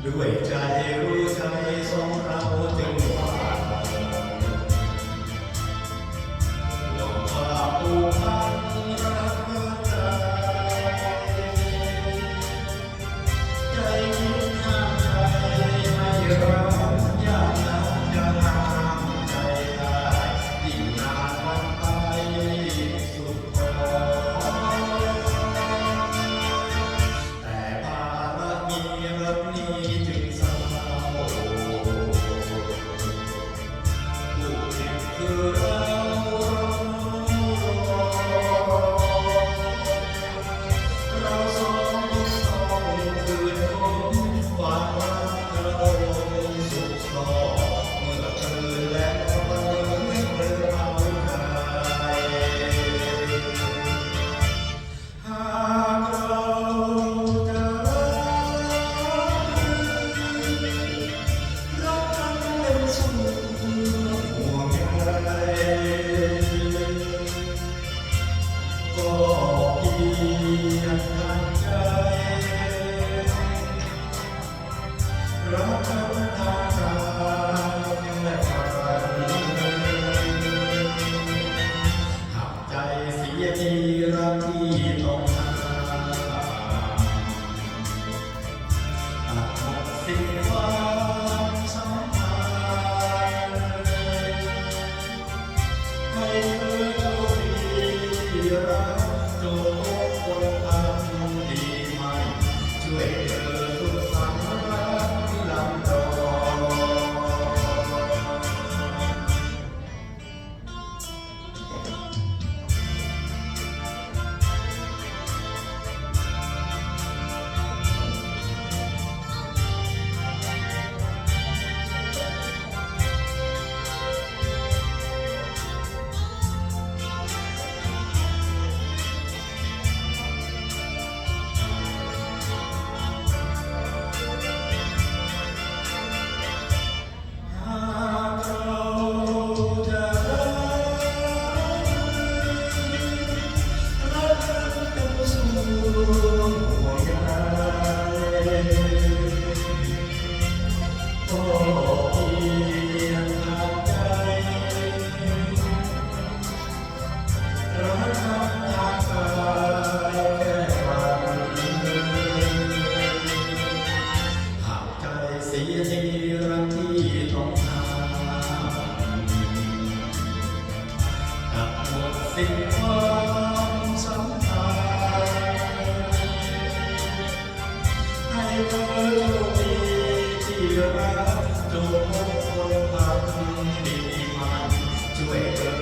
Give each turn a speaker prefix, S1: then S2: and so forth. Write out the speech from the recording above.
S1: ด้วยใจรู้ใจสองเราจึงว่าลงความผูกพันรักใจใจคิดห้ามใจไม่รักยากนักจะห้ามใจได้ยิ่งนานวันไปสุดท้ายแต่ภาระมีรักนี้จึงเศร้าผู้ผิดคือเราสองต้องคืนคงความรักเราสุขสองเมื่อคืนแล้วมันเริ่มเอาใจหากเราจะรักกันเป็นสุขห่วงใยก็เพียงทางใจรักกันทางกายและฝันหากใจเสียทีรักที่ต้องห่างตัดหมดสิ้นความสัมพันธ์ให้เธอโชคดีที่รักจงพบคนพันดีไหมช่วยเธอสุขสันต์รักที่ลำดอนเสียทีรักที่ต้องห่างตัดหมดสิ้นความสัมพันธ์ให้เธอโชคดีที่รักจงพบคนพันดีมันช่วยเธอ